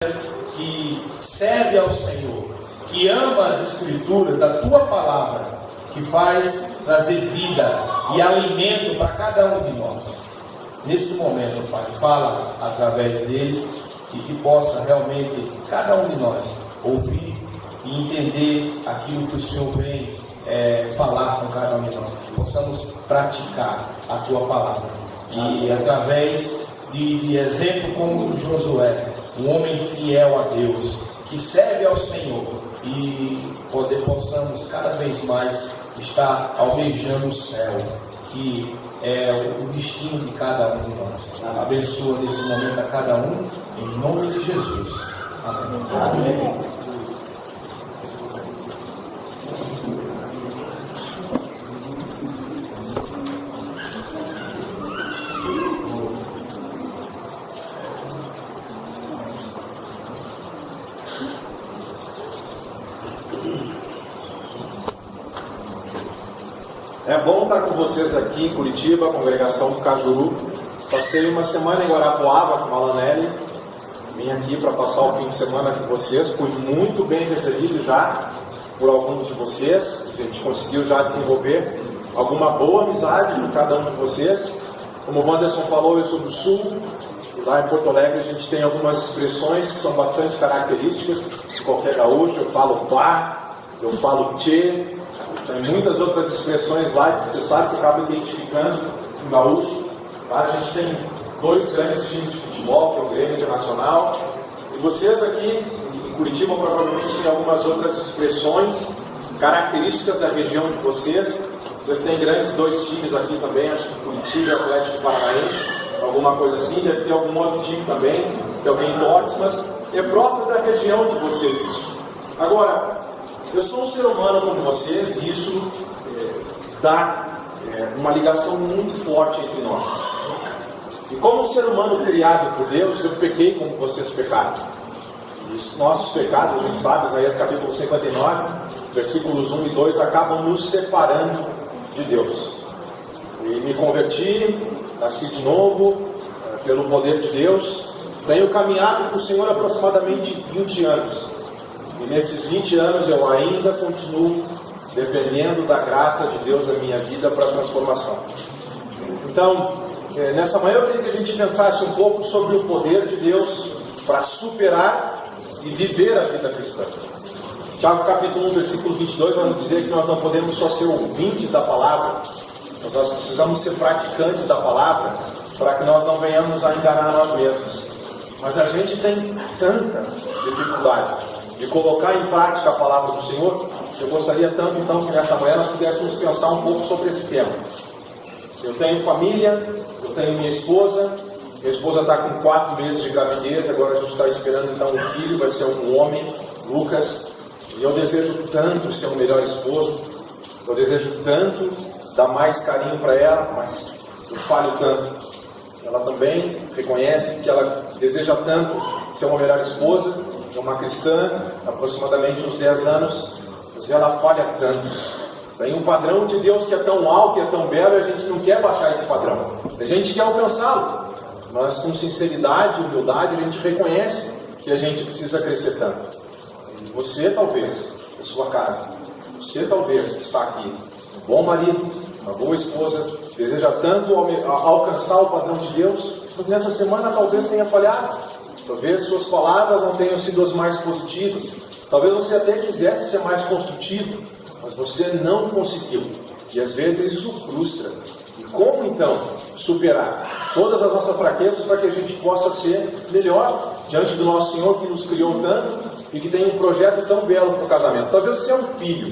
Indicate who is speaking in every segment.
Speaker 1: que serve ao Senhor, que ama as Escrituras, a Tua palavra, que faz trazer vida e alimento para cada um de nós. Nesse momento, Pai, fala através dele e que possa realmente cada um de nós ouvir e entender aquilo que o Senhor vem falar com cada um de nós, que possamos praticar a Tua palavra e através de exemplo como Josué, um homem fiel a Deus, que serve ao Senhor, e possamos cada vez mais estar almejando o céu, que é o destino de cada um de nós. Abençoa nesse momento a cada um, em nome de Jesus. Amém. Amém.
Speaker 2: É bom estar com vocês aqui em Curitiba, congregação do Cajuru. Passei uma semana em Guarapuava com a Malanelli. Vim aqui para passar o fim de semana com vocês. Fui muito bem recebido já por alguns de vocês. A gente conseguiu já desenvolver alguma boa amizade com cada um de vocês. Como o Wanderson falou, eu sou do Sul. Lá em Porto Alegre a gente tem algumas expressões que são bastante características de qualquer gaúcho. Eu falo pá, eu falo tchê. Tem muitas outras expressões lá que você sabe que acaba identificando um gaúcho. Lá a gente tem dois grandes times de futebol, que é o Grêmio Internacional. E vocês aqui em Curitiba provavelmente têm algumas outras expressões características da região de vocês. Vocês têm grandes dois times aqui também, acho que Curitiba e Atlético Paranaense, alguma coisa assim. Deve ter algum outro time também, que alguém torce, mas é próprio da região de vocês. Agora, eu sou um ser humano como vocês e isso dá uma ligação muito forte entre nós. E como um ser humano criado por Deus, eu pequei como vocês pecaram. E os nossos pecados, a gente sabe, Isaías capítulo 59, versículos 1 e 2, acabam nos separando de Deus. E me converti, nasci de novo, pelo poder de Deus. Tenho caminhado com o Senhor aproximadamente 20 anos. E nesses 20 anos eu ainda continuo dependendo da graça de Deus na minha vida para a transformação. Então, nessa manhã eu queria que a gente pensasse um pouco sobre o poder de Deus para superar e viver a vida cristã. Tiago capítulo 1, versículo 22 vai nos dizer que nós não podemos só ser ouvintes da palavra, mas nós precisamos ser praticantes da palavra para que nós não venhamos a enganar nós mesmos. Mas a gente tem tanta dificuldade de colocar em prática a palavra do Senhor, eu gostaria tanto então que nesta manhã nós pudéssemos pensar um pouco sobre esse tema. Eu tenho família, eu tenho minha esposa está com 4 meses de gravidez, agora a gente está esperando então um filho, vai ser um homem, Lucas, e eu desejo tanto ser o melhor esposo, eu desejo tanto dar mais carinho para ela, mas eu falho tanto. Ela também reconhece que ela deseja tanto ser uma melhor esposa, é uma cristã, aproximadamente uns 10 anos, mas ela falha tanto. Tem um padrão de Deus que é tão alto e é tão belo, e a gente não quer baixar esse padrão. A gente quer alcançá-lo, mas com sinceridade e humildade a gente reconhece que a gente precisa crescer tanto. E você talvez, na sua casa, você talvez que está aqui, um bom marido, uma boa esposa, deseja tanto alcançar o padrão de Deus, mas nessa semana talvez tenha falhado. Talvez suas palavras não tenham sido as mais positivas. Talvez você até quisesse ser mais construtivo, mas você não conseguiu. E às vezes isso frustra. E como então superar todas as nossas fraquezas para que a gente possa ser melhor diante do nosso Senhor que nos criou tanto e que tem um projeto tão belo para o casamento? Talvez você é um filho.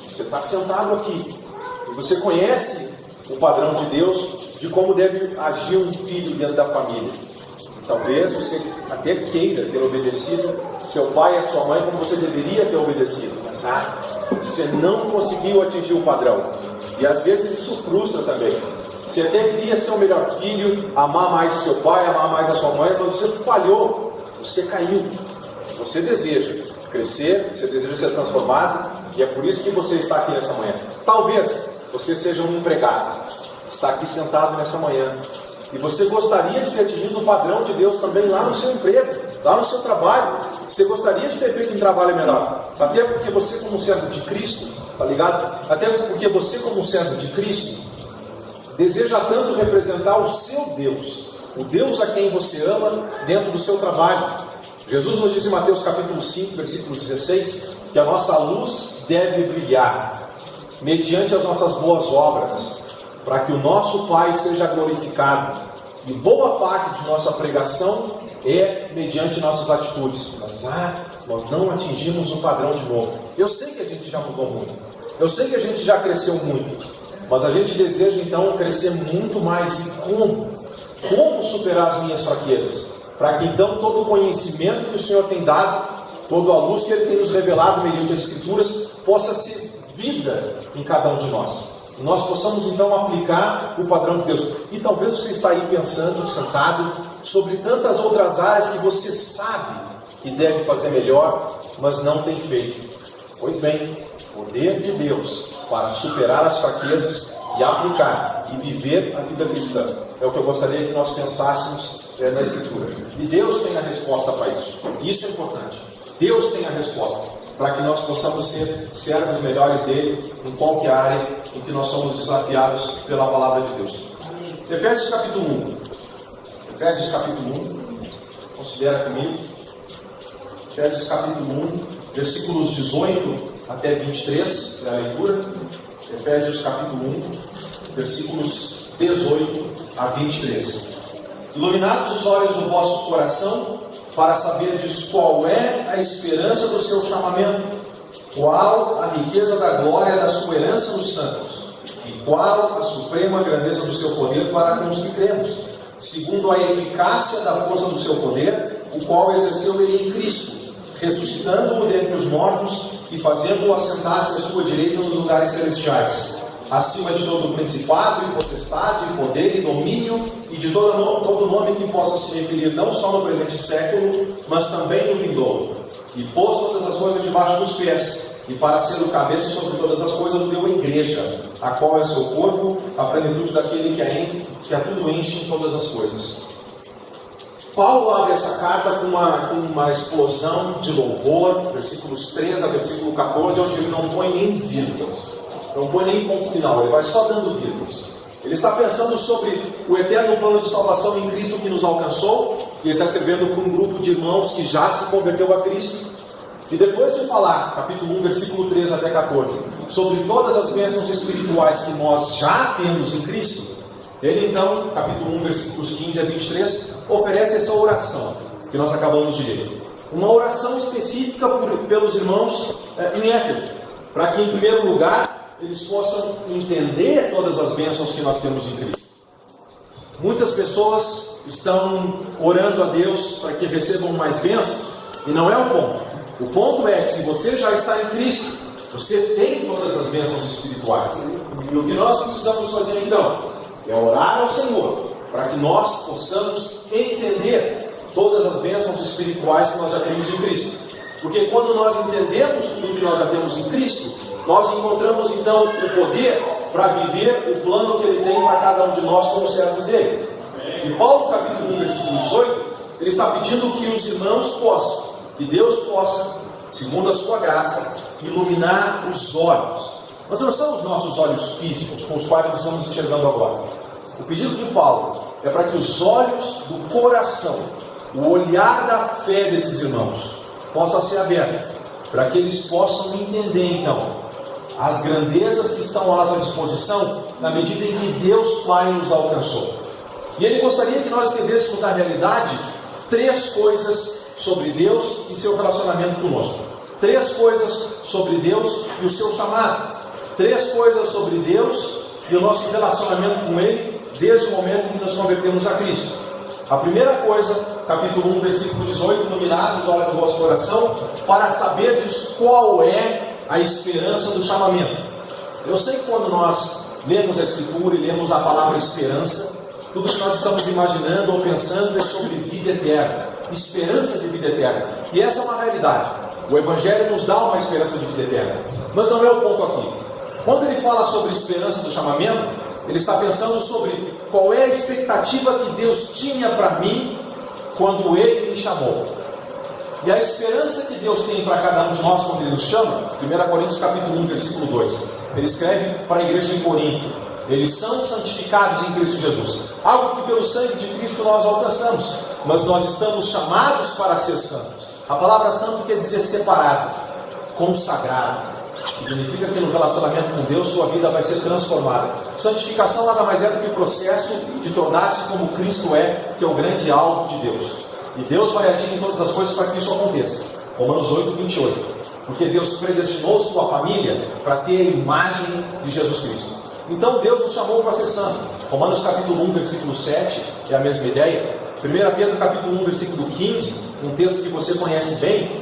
Speaker 2: Você está sentado aqui e você conhece o padrão de Deus de como deve agir um filho dentro da família. Talvez você até queira ter obedecido seu pai e a sua mãe como você deveria ter obedecido, mas você não conseguiu atingir o padrão. E às vezes isso frustra também. Você até queria ser o melhor filho, amar mais seu pai, amar mais a sua mãe, mas você falhou, você caiu. Você deseja crescer, você deseja ser transformado, e é por isso que você está aqui nessa manhã. Talvez você seja um empregado, está aqui sentado nessa manhã, e você gostaria de ter atingido o padrão de Deus também lá no seu emprego. Lá no seu trabalho, você gostaria de ter feito um trabalho melhor. Até porque você, como servo de Cristo, tá ligado? Até porque você, como servo de Cristo, deseja tanto representar o seu Deus, o Deus a quem você ama, dentro do seu trabalho. Jesus nos diz em Mateus capítulo 5, versículo 16, que a nossa luz deve brilhar mediante as nossas boas obras, para que o nosso Pai seja glorificado. E boa parte de nossa pregação é mediante nossas atitudes. Mas nós não atingimos o padrão de novo. Eu sei que a gente já mudou muito, eu sei que a gente já cresceu muito, mas a gente deseja então crescer muito mais. E como superar as minhas fraquezas? Para que então todo o conhecimento que o Senhor tem dado, toda a luz que Ele tem nos revelado mediante as Escrituras, possa ser vida em cada um de nós. E nós possamos então aplicar o padrão de Deus. E talvez você está aí pensando, sentado, sobre tantas outras áreas que você sabe que deve fazer melhor, mas não tem feito. Pois bem, o poder de Deus para superar as fraquezas e aplicar e viver a vida cristã é o que eu gostaria que nós pensássemos na Escritura. E Deus tem a resposta para isso. Isso é importante. Deus tem a resposta para que nós possamos ser servos melhores dele em qualquer área em que nós somos desafiados pela palavra de Deus. Efésios capítulo 1. Efésios capítulo 1. Considera comigo. Efésios capítulo 1, versículos 18 até 23, é a leitura. Efésios capítulo 1, versículos 18 a 23. Iluminados os olhos do vosso coração, para saberdes qual é a esperança do seu chamamento, qual a riqueza da glória da sua herança nos santos, e qual a suprema grandeza do seu poder para com os que cremos, segundo a eficácia da força do seu poder, o qual exerceu ele em Cristo, ressuscitando-o dentre os mortos e fazendo-o assentar-se à sua direita nos lugares celestiais, acima de todo principado e potestade, e poder e domínio, e de todo nome que possa se referir não só no presente século, mas também no vindouro. E pôs todas as coisas debaixo dos pés, e para ser o cabeça sobre todas as coisas, deu a igreja, a qual é seu corpo, a plenitude daquele que a tudo enche em todas as coisas. Paulo abre essa carta com uma explosão de louvor, versículos 3 a versículo 14, onde ele não põe nem vírgulas, não põe nem ponto final, ele vai só dando vírgulas. Ele está pensando sobre o eterno plano de salvação em Cristo que nos alcançou, e ele está escrevendo para um grupo de irmãos que já se converteu a Cristo. E depois de falar, capítulo 1, versículo 13 até 14, sobre todas as bênçãos espirituais que nós já temos em Cristo, ele então, capítulo 1, versículos 15 a 23, oferece essa oração que nós acabamos de ler. Uma oração específica pelos irmãos em Éfeso, para que, em primeiro lugar, eles possam entender todas as bênçãos que nós temos em Cristo. Muitas pessoas estão orando a Deus para que recebam mais bênçãos, e não é o ponto. O ponto é que se você já está em Cristo, você tem todas as bênçãos espirituais. E o que nós precisamos fazer então é orar ao Senhor para que nós possamos entender todas as bênçãos espirituais que nós já temos em Cristo. Porque quando nós entendemos tudo que nós já temos em Cristo, nós encontramos então o poder para viver o plano que Ele tem para cada um de nós como servos dele. Em Paulo capítulo 1, versículo 18, ele está pedindo que os irmãos possam, que Deus possa, segundo a sua graça, iluminar os olhos. Mas não são os nossos olhos físicos com os quais nós estamos enxergando agora. O pedido de Paulo é para que os olhos do coração, o olhar da fé desses irmãos, possa ser aberto, para que eles possam entender então as grandezas que estão à nossa disposição na medida em que Deus Pai nos alcançou. E ele gostaria que nós entendêssemos na realidade 3 coisas sobre Deus e seu relacionamento conosco. 3 coisas sobre Deus e o seu chamado. 3 coisas sobre Deus e o nosso relacionamento com Ele desde o momento em que nos convertemos a Cristo. A primeira coisa, capítulo 1, versículo 18, iluminados os olhos do vosso coração, para saberdes qual é a esperança do chamamento. Eu sei que quando nós lemos a Escritura e lemos a palavra esperança, tudo que nós estamos imaginando ou pensando é sobre vida eterna, esperança de vida eterna. E essa é uma realidade. O Evangelho nos dá uma esperança de vida eterna. Mas não é o ponto aqui. Quando ele fala sobre esperança do chamamento, ele está pensando sobre qual é a expectativa que Deus tinha para mim quando Ele me chamou.
Speaker 1: E a esperança que Deus tem para cada um de nós quando Ele nos chama, 1 Coríntios capítulo 1, versículo 2, Ele escreve para a igreja em Corinto: eles são santificados em Cristo Jesus, algo que pelo sangue de Cristo nós alcançamos, mas nós estamos chamados para ser santos. A palavra santo quer dizer separado, consagrado. Significa que no relacionamento com Deus sua vida vai ser transformada. Santificação nada mais é do que o processo de tornar-se como Cristo é, que é o grande alvo de Deus. E Deus vai agir em todas as coisas para que isso aconteça. Romanos 8, 28. Porque Deus predestinou sua família para ter a imagem de Jesus Cristo. Então Deus nos chamou para ser santo. Romanos capítulo 1, versículo 7, é a mesma ideia. 1 Pedro capítulo 1, versículo 15, um texto que você conhece bem.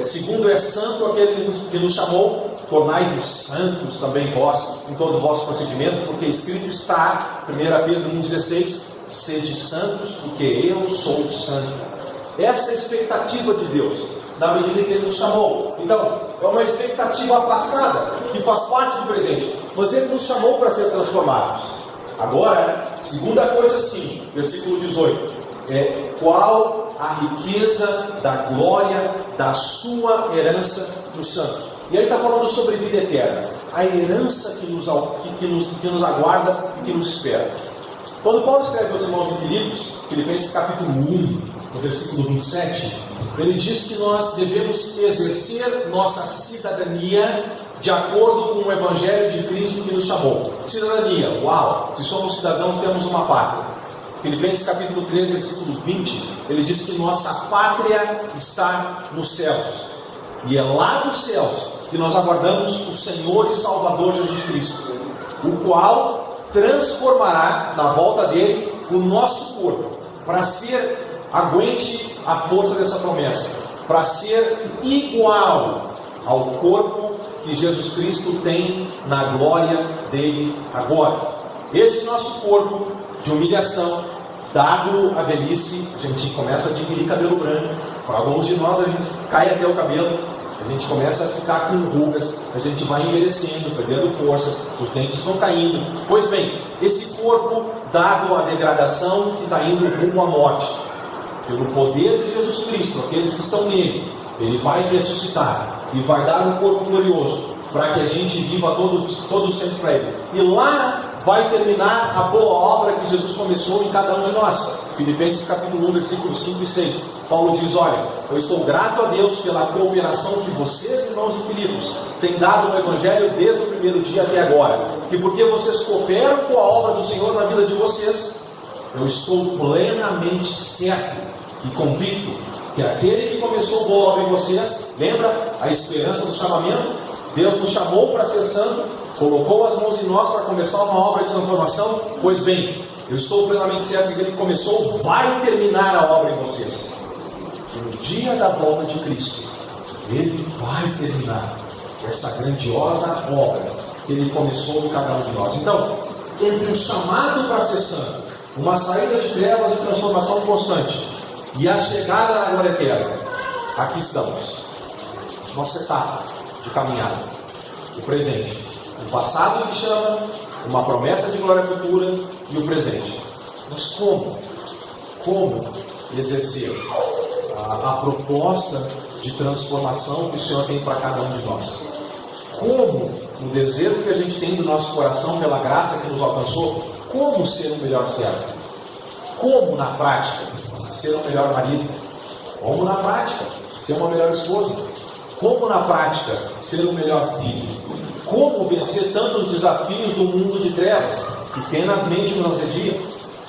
Speaker 1: Segundo é santo aquele que nos chamou, tornai-vos santos também vós, em todo o vosso procedimento, porque escrito está, 1 Pedro 1,16, sede santos, porque eu sou santo. Essa é a expectativa de Deus, na medida que Ele nos chamou. Então, é uma expectativa passada, que faz parte do presente, mas Ele nos chamou para ser transformados. Agora, segunda coisa sim, versículo 18, qual a riqueza da glória da sua herança dos santos. E aí está falando sobre vida eterna, a herança que nos aguarda e que nos espera. Quando Paulo escreve aos irmãos em Filipenses capítulo 1, no versículo 27, ele diz que nós devemos exercer nossa cidadania de acordo com o Evangelho de Cristo que nos chamou. Cidadania, uau! Se somos cidadãos, temos uma pátria. Filipenses capítulo 13, versículo 20, ele diz que nossa pátria está nos céus. E é lá nos céus que nós aguardamos o Senhor e Salvador Jesus Cristo, o qual transformará na volta dele o nosso corpo, para ser, aguente a força dessa promessa, para ser igual ao corpo que Jesus Cristo tem na glória dele agora. Esse nosso corpo de humilhação, dado a velhice, a gente começa a adquirir cabelo branco. Para alguns de nós a gente cai até o cabelo, a gente começa a ficar com rugas, a gente vai envelhecendo, perdendo força, os dentes vão caindo. Pois bem, esse corpo, dado a degradação, que está indo rumo à morte, pelo poder de Jesus Cristo, aqueles que estão nele, Ele vai ressuscitar e vai dar um corpo glorioso, para que a gente viva todo sempre para Ele. E lá vai terminar a boa obra que Jesus começou em cada um de nós. Filipenses capítulo 1, versículos 5 e 6. Paulo diz: olha, eu estou grato a Deus pela cooperação que vocês, irmãos de Filipos, têm dado no Evangelho desde o primeiro dia até agora. E porque vocês cooperam com a obra do Senhor na vida de vocês, eu estou plenamente certo e convicto que aquele que começou boa obra em vocês, lembra a esperança do chamamento? Deus nos chamou para ser santo, colocou as mãos em nós para começar uma obra de transformação. Pois bem, eu estou plenamente certo que ele começou, vai terminar a obra em vocês. E no dia da volta de Cristo, Ele vai terminar essa grandiosa obra que Ele começou em cada um de nós. Então, entre o chamado para ser santo, uma saída de trevas e transformação constante, e a chegada na glória eterna, aqui estamos. Nossa etapa de caminhada, o presente. O passado que chama, uma promessa de glória futura e o presente. Mas como exercer a proposta de transformação que o Senhor tem para cada um de nós? Como o desejo que a gente tem do nosso coração pela graça que nos alcançou, como ser um melhor servo? Como na prática ser um melhor marido? Como na prática ser uma melhor esposa? Como na prática ser um melhor filho? Como vencer tantos desafios do mundo de trevas que tenazmente nos assedia?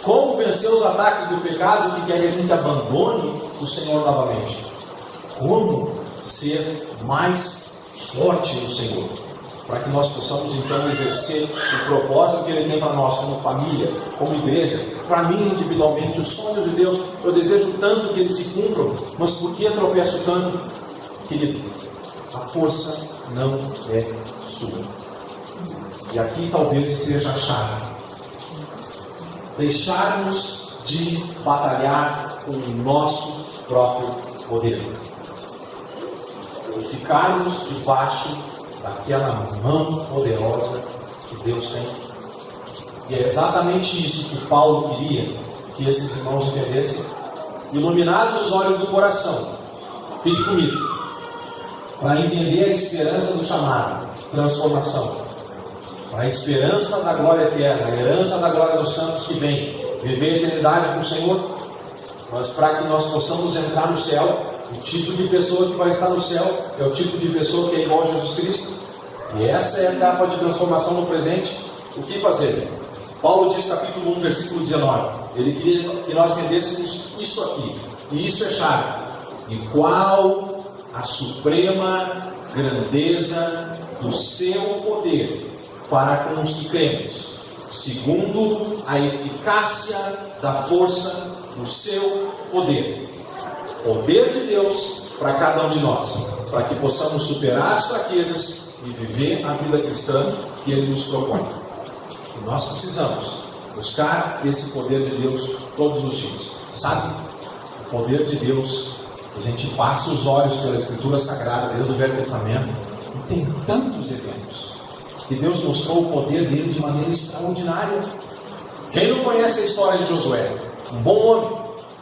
Speaker 1: Como vencer os ataques do pecado que querem que a gente abandone o Senhor novamente? Como ser mais forte no Senhor? Para que nós possamos então exercer o propósito que Ele tem para nós, como família, como igreja. Para mim individualmente, os sonhos de Deus, eu desejo tanto que eles se cumpram, mas por que tropeço tanto? Querido, a força não é sua. E aqui talvez esteja a chave. Deixarmos de batalhar com o nosso próprio poder. E ficarmos debaixo daquela mão poderosa que Deus tem. E é exatamente isso que Paulo queria que esses irmãos entendessem. Iluminados os olhos do coração,
Speaker 3: Fique comigo. Para entender a esperança do chamado, transformação. A esperança da glória eterna, a herança da glória dos santos que vem, viver a eternidade com o Senhor, mas para que nós possamos entrar no céu, o tipo de pessoa que vai estar no céu é o tipo de pessoa que é igual a Jesus Cristo. E essa é a etapa de transformação no presente. O que fazer? Paulo diz, capítulo 1, versículo 19. Ele queria que nós entendêssemos isso aqui. E isso é chave. E qual a suprema grandeza do seu poder para com os que cremos, segundo a eficácia da força do seu poder. Poder de Deus para cada um de nós, para que possamos superar as fraquezas e viver a vida cristã que Ele nos propõe. E nós precisamos buscar esse poder de Deus todos os dias. Sabe? O poder de Deus, a gente passa os olhos pela Escritura Sagrada desde o Velho Testamento e tem tantos eventos que Deus mostrou o poder dele de maneira extraordinária. Quem não conhece a história de Josué? Um bom homem,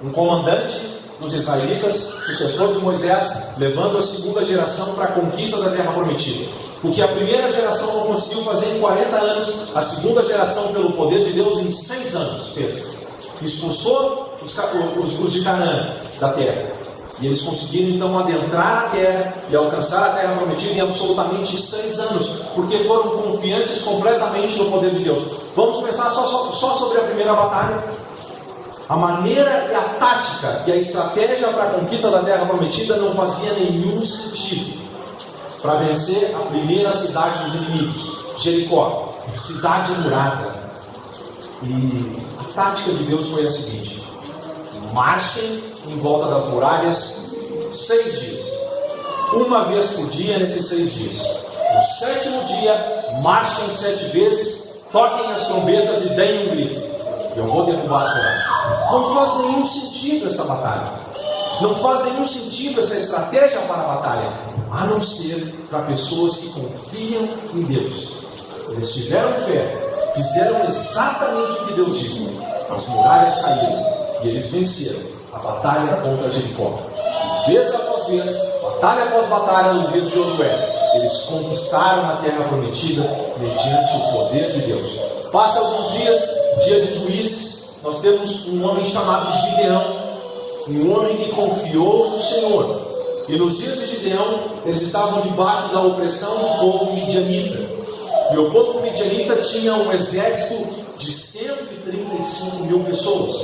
Speaker 3: um comandante dos israelitas, sucessor de Moisés, levando a segunda geração para a conquista da terra prometida. O que a primeira geração não conseguiu fazer em 40 anos, a segunda geração, pelo poder de Deus, em 6 anos fez. Expulsou os de Canaã da terra. E eles conseguiram então adentrar a terra e alcançar a terra prometida em absolutamente 6 anos, porque foram confiantes completamente no poder de Deus. Vamos pensar só sobre a primeira batalha. A maneira e a tática e a estratégia para a conquista da terra prometida não fazia nenhum sentido. Para vencer a primeira cidade dos inimigos, Jericó, cidade murada. E a tática de Deus foi a seguinte: marchem em volta das muralhas 6 dias, uma vez por dia nesses 6 dias. No 7º dia, marchem 7 vezes, toquem as trombetas e deem um grito. Eu vou derrubar as muralhas. Não faz nenhum sentido essa batalha. Não faz nenhum sentido essa estratégia para a batalha, a não ser para pessoas que confiam em Deus. Eles tiveram fé, fizeram exatamente o que Deus disse. As muralhas caíram e eles venceram a batalha contra Jericó. E vez após vez, batalha após batalha, nos dias de Josué, eles conquistaram a terra prometida mediante o poder de Deus. Passa alguns dias, dia de Juízes, nós temos um homem chamado Gideão, um homem que confiou no Senhor. E nos dias de Gideão, eles estavam debaixo da opressão do povo midianita. E o povo midianita tinha um exército de 135 mil pessoas.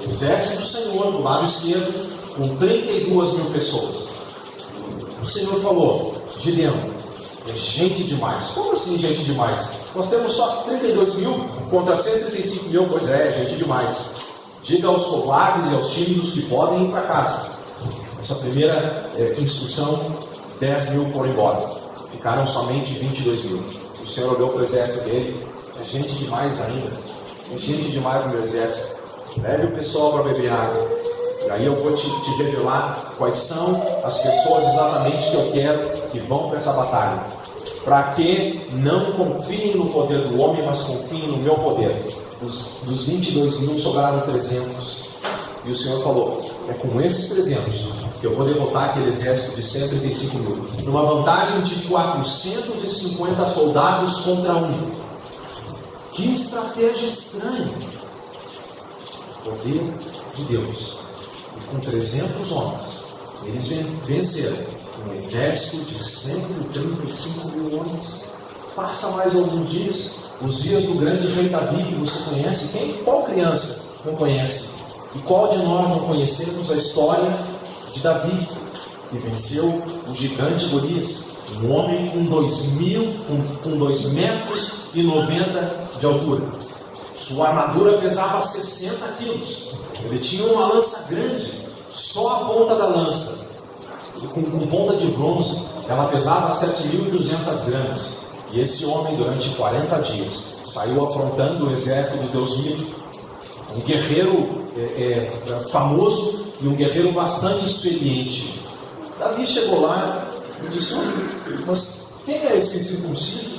Speaker 3: O exército do Senhor, do lado esquerdo, com 32 mil pessoas. O Senhor falou: Gideão, é gente demais. Como assim gente demais? Nós temos só 32 mil contra 135 mil. Pois é, gente demais. Diga aos covardes e aos tímidos que podem ir para casa. Essa primeira instrução, 10 mil foram embora. Ficaram somente 22 mil. O Senhor olhou para o exército dele: é gente demais ainda. É gente demais no meu exército. Leve o pessoal para beber água. E aí eu vou te revelar quais são as pessoas exatamente que eu quero que vão para essa batalha. Para que não confiem no poder do homem, mas confiem no meu poder. Dos 22 mil sobraram 300. E o Senhor falou: é com esses 300 que eu vou derrotar aquele exército de 135 mil. Numa vantagem de 450 soldados contra 1. Que estratégia estranha. Poder de Deus. E com 300 homens, eles venceram um exército de 135 mil homens. Passa mais alguns dias, os dias do grande rei Davi, que você conhece. Qual criança não conhece? E qual de nós não conhecemos a história de Davi, que venceu o gigante Golias, um homem com 2 metros e 90 de altura. Sua armadura pesava 60 quilos. Ele tinha uma lança grande, só a ponta da lança, com ponta de bronze, ela pesava 7.200 gramas. E esse homem, durante 40 dias, saiu afrontando o exército do Deus vivo. Um guerreiro famoso e um guerreiro bastante experiente. Davi chegou lá e disse: mas quem é esse circunciso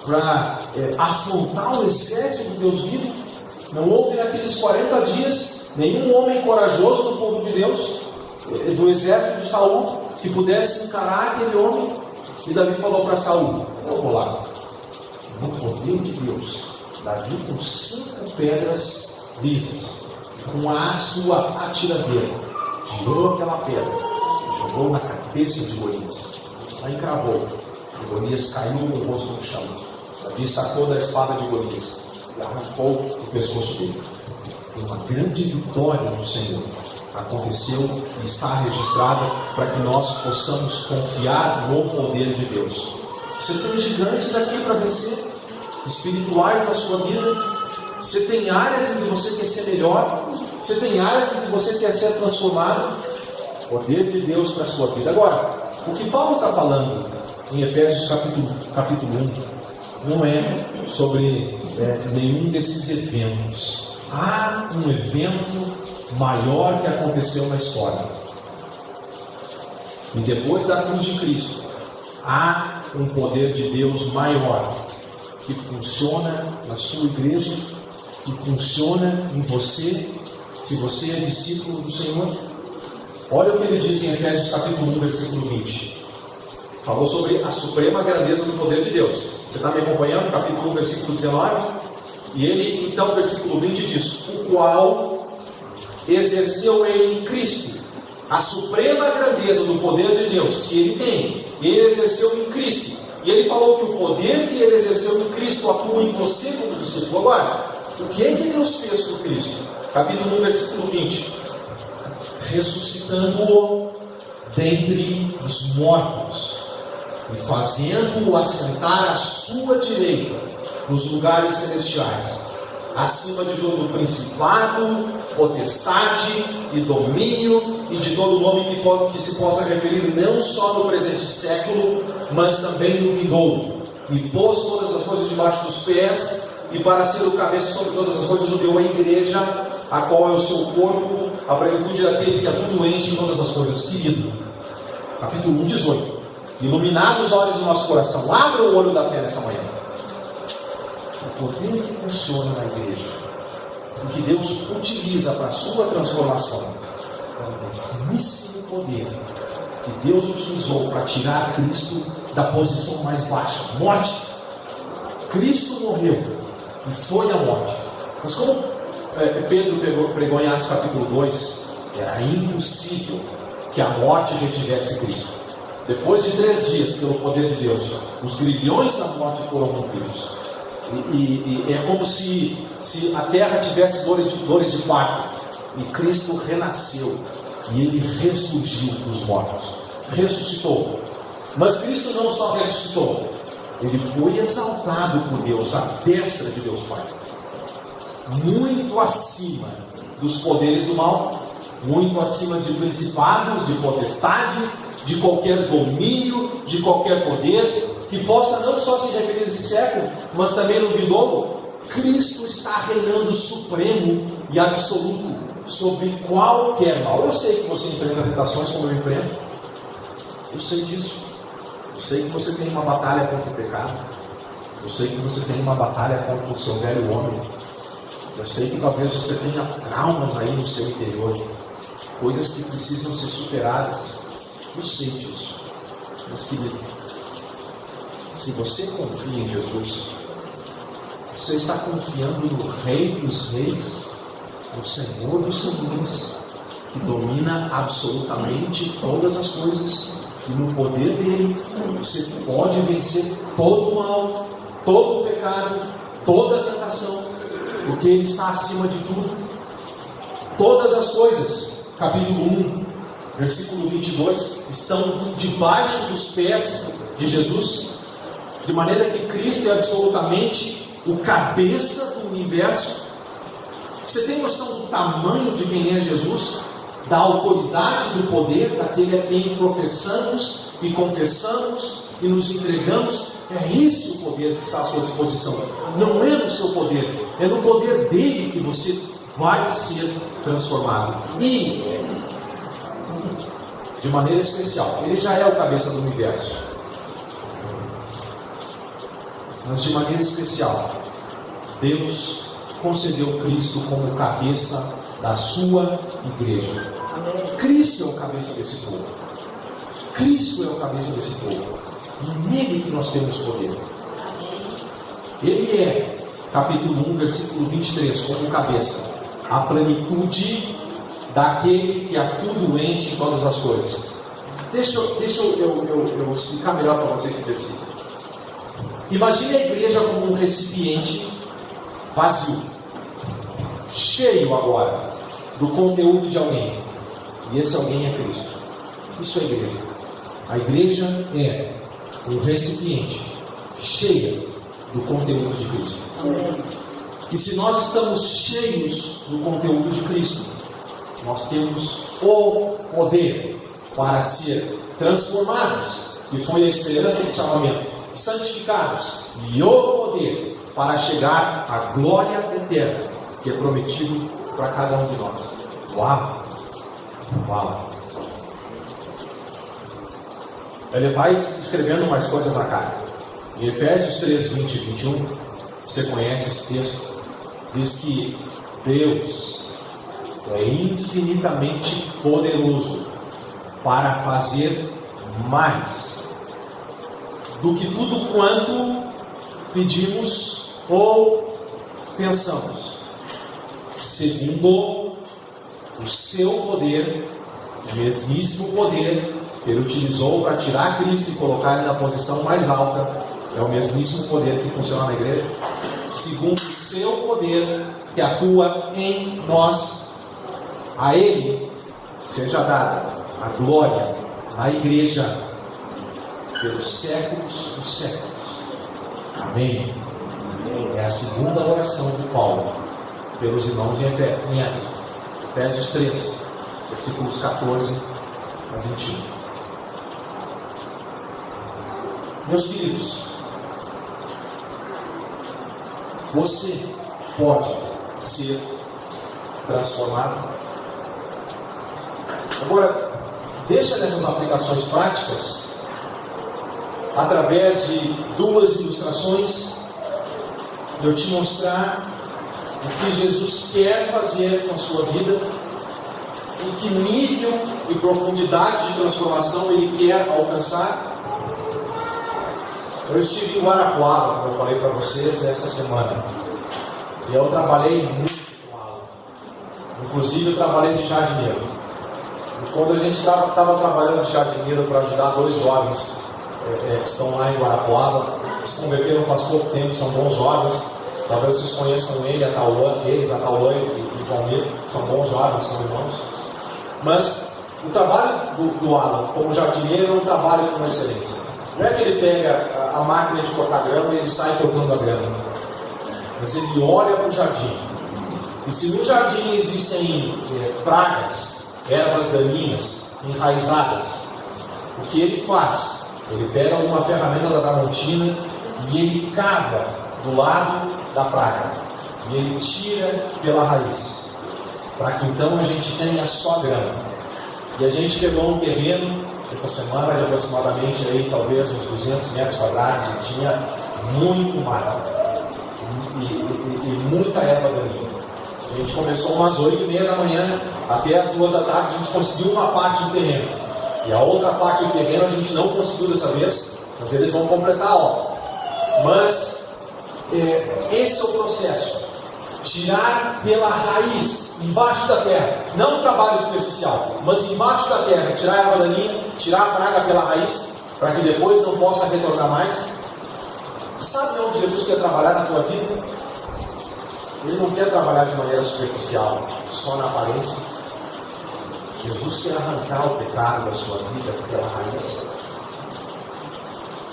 Speaker 3: para afrontar o exército do Deus vivo? Não houve naqueles 40 dias nenhum homem corajoso do povo de Deus. do exército de Saul que pudesse encarar aquele homem. E Davi falou para Saul: eu vou lá, no poder de Deus. Davi com 5 pedras lisas, com a sua atiradeira, tirou aquela pedra, jogou na cabeça de Golias, aí encravou, e Golias caiu com o rosto no chão. Davi sacou da espada de Golias e arrancou o pescoço dele. Uma grande vitória no Senhor aconteceu e está registrada para que nós possamos confiar no poder de Deus. Você tem gigantes aqui para vencer, espirituais na sua vida. Você tem áreas em que você quer ser melhor. Você tem áreas em que você quer ser transformado. Poder de Deus para a sua vida. Agora, o que Paulo está falando em Efésios capítulo 1 não é sobre nenhum desses eventos. Há um evento maior que aconteceu na história. E depois da cruz de Cristo, há um poder de Deus maior que funciona na sua igreja, que funciona em você, se você é discípulo do Senhor. Olha o que ele diz em Efésios capítulo 1, versículo 20. Falou sobre a suprema grandeza do poder de Deus. Você está me acompanhando? Capítulo 1, versículo 19. E ele, então, versículo 20 diz: o qual exerceu ele em Cristo a suprema grandeza do poder de Deus que ele tem. Ele exerceu em Cristo. E ele falou que o poder que ele exerceu em Cristo atua em você como discípulo. Agora, o que é que Deus fez por Cristo? Capítulo 1, versículo 20. Ressuscitando-o dentre os mortos e fazendo-o assentar à sua direita nos lugares celestiais, acima de todo principado, potestade e domínio e de todo nome que se possa referir não só no presente século, mas também no vindouro. E pôs todas as coisas debaixo dos pés, e para ser o cabeça sobre todas as coisas o deu à igreja, a qual é o seu corpo, a plenitude daquele que a tudo enche em todas as coisas. Querido, capítulo 1, 18. Iluminados os olhos do nosso coração, abra o olho da fé nessa manhã. O poder que funciona na igreja, o que Deus utiliza para a sua transformação, é o mesmíssimo poder que Deus utilizou para tirar Cristo da posição mais baixa, morte. Cristo morreu e foi à morte. Mas como Pedro pregou em Atos capítulo 2, era impossível que a morte retivesse Cristo. Depois de 3 dias, pelo poder de Deus, os grilhões da morte foram rompidos. E é como se a terra tivesse dores de parto. E Cristo renasceu. E ele ressurgiu dos mortos. Ressuscitou. Mas Cristo não só ressuscitou, ele foi exaltado por Deus, à destra de Deus Pai, muito acima dos poderes do mal, muito acima de principados, de potestade, de qualquer domínio, de qualquer poder que possa não só se referir nesse século, mas também no vindouro. Cristo está reinando supremo e absoluto sobre qualquer mal. Eu sei que você enfrenta tentações como eu enfrento, eu sei disso. Eu sei que você tem uma batalha contra o pecado. Eu sei que você tem uma batalha contra o seu velho homem. Eu sei que talvez você tenha traumas aí no seu interior, coisas que precisam ser superadas. Eu sei disso. Mas, querido, se você confia em Jesus, você está confiando no Rei dos Reis, no Senhor dos Senhores, que domina absolutamente todas as coisas. E no poder dele, você pode vencer todo o mal, todo o pecado, toda a tentação, porque ele está acima de tudo. Todas as coisas, capítulo 1, versículo 22, estão debaixo dos pés de Jesus, de maneira que Cristo é absolutamente o cabeça do universo. Você tem noção do tamanho de quem é Jesus? Da autoridade, do poder daquele a quem professamos e confessamos e nos entregamos? É esse o poder que está à sua disposição. Não é no seu poder, é no poder dele que você vai ser transformado. E, de maneira especial, ele já é o cabeça do universo, mas de maneira especial, Deus concedeu Cristo como cabeça da sua igreja. Cristo é o cabeça desse povo. Cristo é o cabeça desse povo. E nele que nós temos poder. Ele é, capítulo 1, versículo 23, como cabeça, a plenitude daquele que a tudo enche em todas as coisas. Deixa eu explicar melhor para vocês esse versículo. Imagine a igreja como um recipiente vazio, cheio agora do conteúdo de alguém. E esse alguém é Cristo. Isso é a igreja. A igreja é um recipiente cheio do conteúdo de Cristo. E se nós estamos cheios do conteúdo de Cristo, nós temos o poder para ser transformados, que foi a esperança do chamamento, santificados, e o poder para chegar à glória eterna, que é prometido para cada um de nós. Uau! Uau! Ele vai escrevendo mais coisas na carta. Em Efésios 3, 20 e 21, você conhece esse texto, diz que Deus é infinitamente poderoso para fazer mais do que tudo quanto pedimos ou pensamos, segundo o seu poder, o mesmíssimo poder que Ele utilizou para tirar Cristo e colocar Ele na posição mais alta. É o mesmíssimo poder que funciona na igreja, segundo o seu poder que atua em nós. A Ele seja dada a glória na igreja pelos séculos dos séculos. Amém. É a segunda oração de Paulo pelos irmãos em Efésios 3, versículos 14 a 21. Meus queridos, você pode ser transformado. Agora, deixa nessas aplicações práticas, através de duas ilustrações, eu te mostrar o que Jesus quer fazer com a sua vida, em que nível e profundidade de transformação Ele quer alcançar. Eu estive em Guarapuava, como eu falei para vocês, nessa semana, e eu trabalhei muito com Alan. Inclusive eu trabalhei de jardineiro. E quando a gente estava trabalhando de jardineiro para ajudar dois jovens que estão lá em Guarapuava, se converteram faz pouco tempo, são bons jovens. Talvez vocês conheçam a Cauã e Valmir, são bons jovens, são irmãos. Mas o trabalho do Alan como jardineiro é um trabalho com excelência. Não é que ele pega a máquina de cortar grama e ele sai cortando a grama, mas ele olha para o jardim. E se no jardim existem pragas, ervas daninhas, enraizadas, o que ele faz? Ele pega uma ferramenta da Tramontina e ele cava do lado da praga. E ele tira pela raiz, para que então a gente tenha só grama. E a gente pegou um terreno essa semana de aproximadamente aí, talvez uns 200 metros quadrados, e tinha muito mato e muita erva daninha. A gente começou umas 8h30 da manhã até as 2 da tarde. A gente conseguiu uma parte do terreno, e a outra parte do terreno a gente não conseguiu dessa vez, mas eles vão completar a obra. Mas esse é o processo: tirar pela raiz, embaixo da terra, não um trabalho superficial, mas embaixo da terra, tirar a erva daninha, tirar a praga pela raiz, para que depois não possa retornar mais. Sabe onde Jesus quer trabalhar na tua vida? Ele não quer trabalhar de maneira superficial, só na aparência. Jesus quer arrancar o pecado da sua vida pela raiz.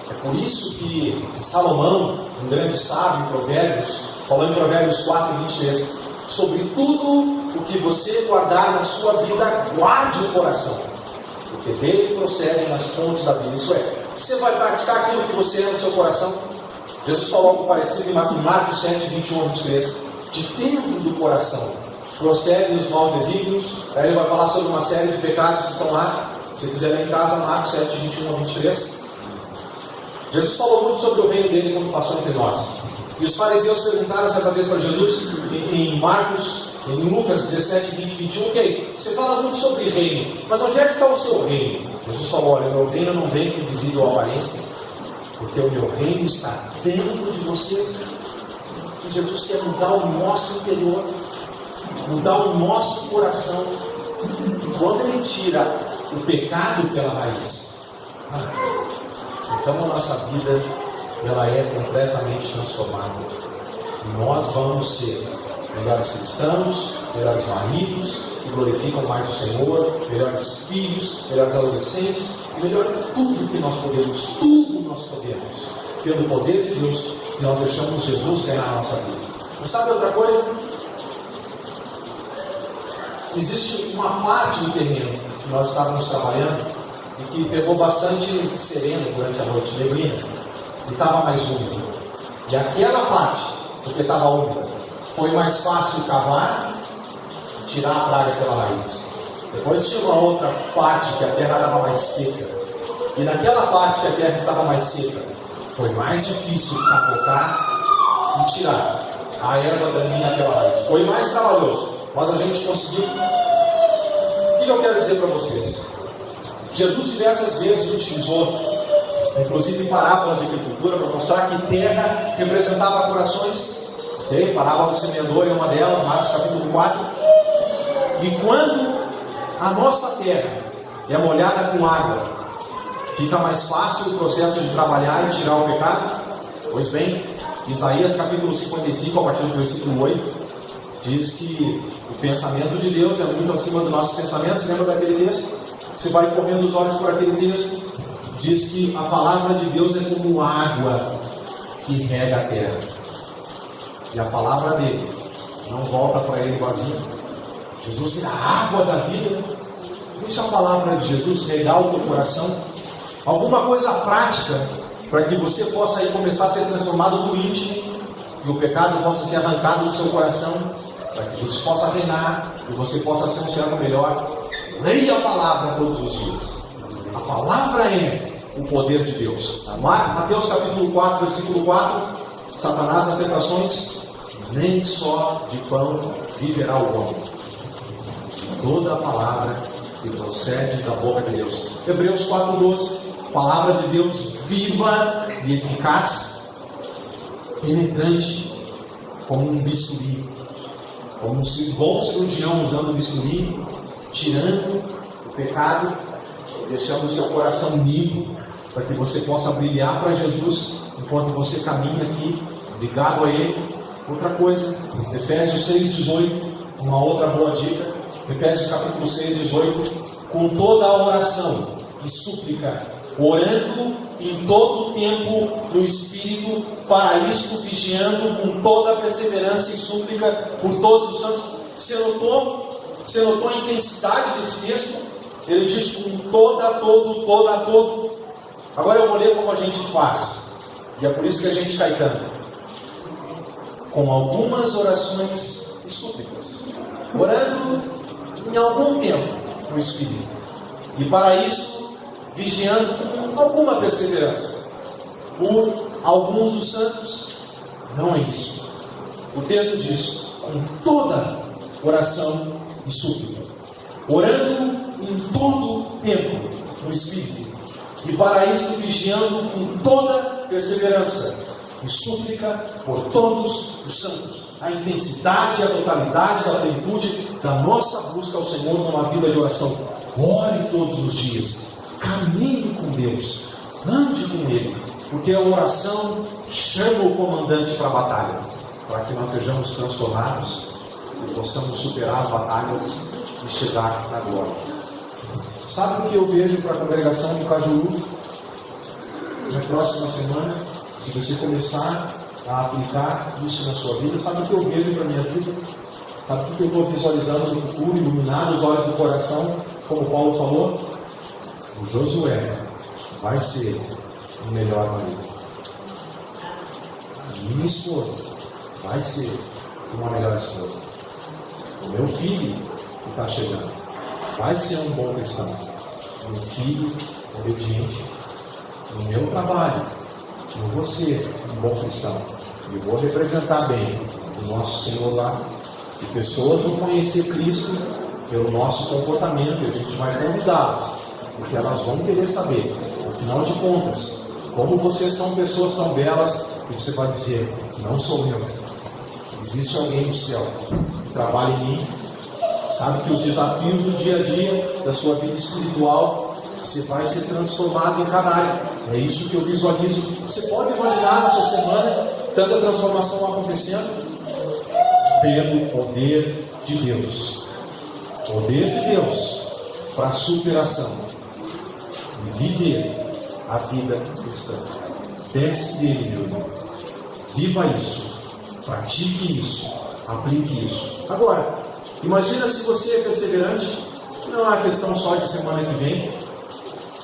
Speaker 3: É por isso que Salomão, um grande sábio em Provérbios, falando em Provérbios 4, 23, sobre tudo o que você guardar na sua vida, guarde o coração, porque dele procedem as fontes da vida. Isso é, você vai praticar aquilo que você é no seu coração. Jesus falou algo parecido em Marcos 7, 21 a 23. De dentro do coração procedem os maus desígnios. Aí ele vai falar sobre uma série de pecados que estão lá. Se quiser ler em casa, Marcos 7, 21 a 23. Jesus falou muito sobre o reino dele quando passou entre nós. E os fariseus perguntaram certa vez para Jesus, em Marcos Em Lucas 17, 20, 21, ok, você fala muito sobre reino, mas onde é que está o seu reino? Jesus falou, olha, o meu reino não vem com visível aparência, porque o meu reino está dentro de vocês. E Jesus quer mudar o nosso interior, mudar o nosso coração. E quando Ele tira o pecado pela raiz, então a nossa vida ela é completamente transformada. E nós vamos ser melhores cristãos, melhores maridos, que glorificam mais o Senhor, melhores filhos, melhores adolescentes, e melhor tudo que nós podemos, pelo poder de Deus, que nós deixamos Jesus reinar na nossa vida. E sabe outra coisa? Existe uma parte do terreno que nós estávamos trabalhando e que pegou bastante sereno durante a noite, neblina, e estava mais úmido. E aquela parte, porque estava úmida, foi mais fácil cavar e tirar a praga pela raiz. Depois tinha uma outra parte que a terra estava mais seca. E naquela parte que a terra estava mais seca, foi mais difícil capotar e tirar a erva daninha pela raiz. Foi mais trabalhoso, mas a gente conseguiu. O que eu quero dizer para vocês? Jesus diversas vezes utilizou, inclusive parábolas de agricultura, para mostrar que terra representava corações. Okay? Parábola do semeador é uma delas, Marcos capítulo 4. E quando a nossa terra é molhada com água, fica mais fácil o processo de trabalhar e tirar o pecado? Pois bem, Isaías capítulo 55, a partir do versículo 8, diz que o pensamento de Deus é muito acima do nosso pensamento. Você lembra daquele texto? Você vai correndo os olhos por aquele texto, diz que a palavra de Deus é como água que rega a terra. E a palavra dele não volta para ele vazia. Jesus é a água da vida. Deixa a palavra de Jesus regar o teu coração. Alguma coisa prática para que você possa aí começar a ser transformado do íntimo e o pecado possa ser arrancado do seu coração, para que Jesus possa reinar e você possa ser um servo melhor. Leia a palavra todos os dias. A palavra é o poder de Deus. Mateus capítulo 4, versículo 4. Satanás nas tentações, nem só de pão viverá o homem, de toda a palavra que procede da boca de Deus. Hebreus 4:12. Palavra de Deus viva e eficaz, penetrante, como um bisturi, como um bom cirurgião usando o bisturi, tirando o pecado, deixando o seu coração limpo, para que você possa brilhar para Jesus, enquanto você caminha aqui, ligado a Ele. Outra coisa, Efésios 6:18, uma outra boa dica, Efésios capítulo 6:18, com toda a oração e súplica, orando em todo o tempo no Espírito, para isto vigiando com toda a perseverança e súplica por todos os santos. Você notou a intensidade desse texto? Ele diz com todo. Agora eu vou ler como a gente faz, e é por isso que a gente cai tanto. Com algumas orações e súplicas, orando em algum tempo no Espírito, e para isso vigiando com alguma perseverança por alguns dos santos. Não é isso. O texto diz com toda oração e súplica, orando em todo tempo no Espírito, e para isso vigiando com toda perseverança e súplica por todos os santos. A intensidade e a totalidade da plenitude da nossa busca ao Senhor numa vida de oração. Ore todos os dias, caminhe com Deus, ande com Ele, porque a oração chama o comandante para a batalha, para que nós sejamos transformados e possamos superar as batalhas e chegar na glória. Sabe o que eu vejo para a congregação do Cajuru na próxima semana? Se você começar a aplicar isso na sua vida, sabe o que eu vejo para a minha vida? Sabe o que eu estou visualizando no futuro, iluminado os olhos do coração, como Paulo falou? O Josué vai ser o melhor marido. A minha esposa vai ser uma melhor esposa. O meu filho que está chegando vai ser um bom cristão. Meu filho obediente. No meu trabalho, eu vou ser um bom cristão. E vou representar bem o nosso Senhor lá. E pessoas vão conhecer Cristo pelo nosso comportamento, e a gente vai convidá-las, porque elas vão querer saber, afinal de contas, como vocês são pessoas tão belas, e você vai dizer, não sou eu. Existe alguém no céu que trabalha em mim, sabe que os desafios do dia a dia, da sua vida espiritual, você vai ser transformado em cada área. É isso que eu visualizo. Você pode imaginar na sua semana tanta transformação acontecendo? Pelo poder de Deus. Poder de Deus para a superação e viver a vida cristã. Desce dele, meu irmão. Viva isso. Pratique isso. Aplique isso. Agora, imagina se você é perseverante. Não é questão só de semana que vem.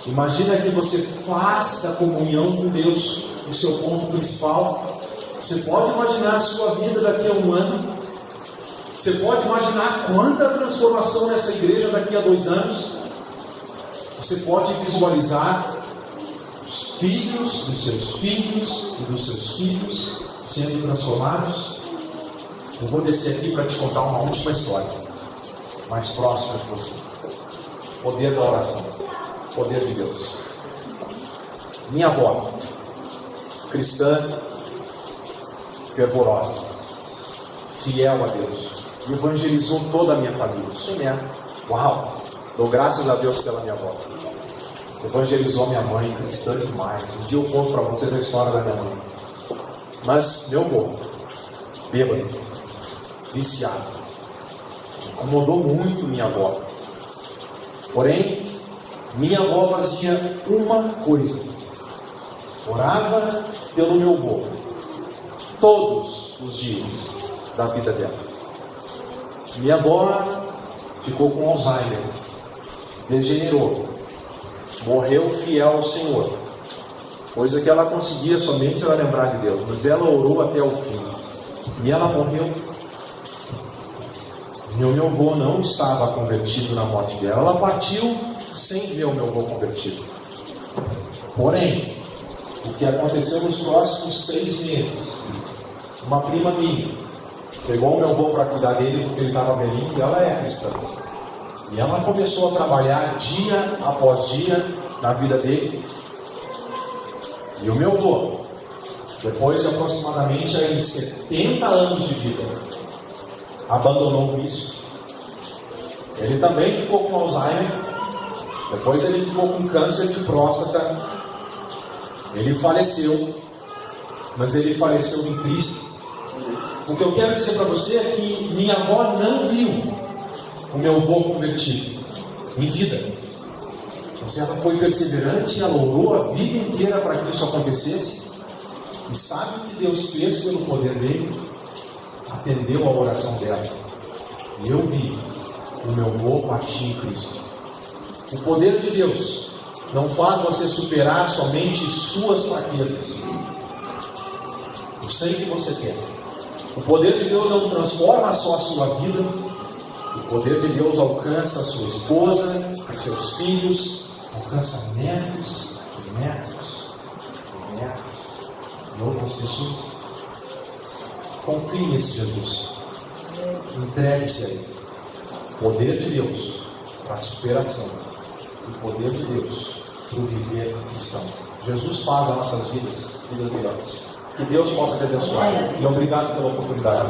Speaker 3: Imagina que você faz da comunhão com Deus o seu ponto principal. Você pode imaginar a sua vida daqui a um ano. Você pode imaginar quanta transformação nessa igreja daqui a 2 anos. Você pode visualizar os filhos dos seus filhos e dos seus filhos sendo transformados. Eu vou descer aqui para te contar uma última história, mais próxima de você. Poder da oração, poder de Deus. Minha avó, cristã, fervorosa, fiel a Deus, evangelizou toda a minha família. Isso mesmo. Uau! Dou graças a Deus pela minha avó. Evangelizou minha mãe, cristã demais. Um dia eu conto para vocês a história da minha mãe. Mas meu avô, bêbado, viciado, incomodou muito minha avó. Porém, minha avó fazia uma coisa: orava pelo meu avô todos os dias da vida dela. Minha avó ficou com Alzheimer, degenerou, morreu fiel ao Senhor, coisa que ela conseguia somente ela lembrar de Deus, mas ela orou até o fim, e ela morreu. Meu avô não estava convertido na morte dela, ela partiu sem ver o meu avô convertido. Porém, o que aconteceu nos próximos 6 meses, uma prima minha pegou o meu avô para cuidar dele porque ele estava velhinho, e ela é cristã. E ela começou a trabalhar dia após dia na vida dele. E o meu avô, depois de aproximadamente aí 70 anos de vida, abandonou o vício. Ele também ficou com Alzheimer. Depois ele ficou com câncer de próstata. Ele faleceu. Mas ele faleceu em Cristo. O que eu quero dizer para você é que minha avó não viu o meu avô convertido em vida. Mas ela foi perseverante, ela orou a vida inteira para que isso acontecesse. E sabe o que Deus fez pelo poder dele? Atendeu a oração dela. E eu vi o meu avô partir em Cristo. O poder de Deus não faz você superar somente suas fraquezas. Eu sei que você quer. O poder de Deus não transforma só a sua vida. O poder de Deus alcança a sua esposa, os seus filhos, alcança netos e outras pessoas. Confie nesse Jesus. Entregue-se a Ele. Poder de Deus para a superação. O poder de Deus para o viver cristão. Jesus faz as nossas vidas melhores. Que Deus possa te abençoar. E obrigado pela oportunidade.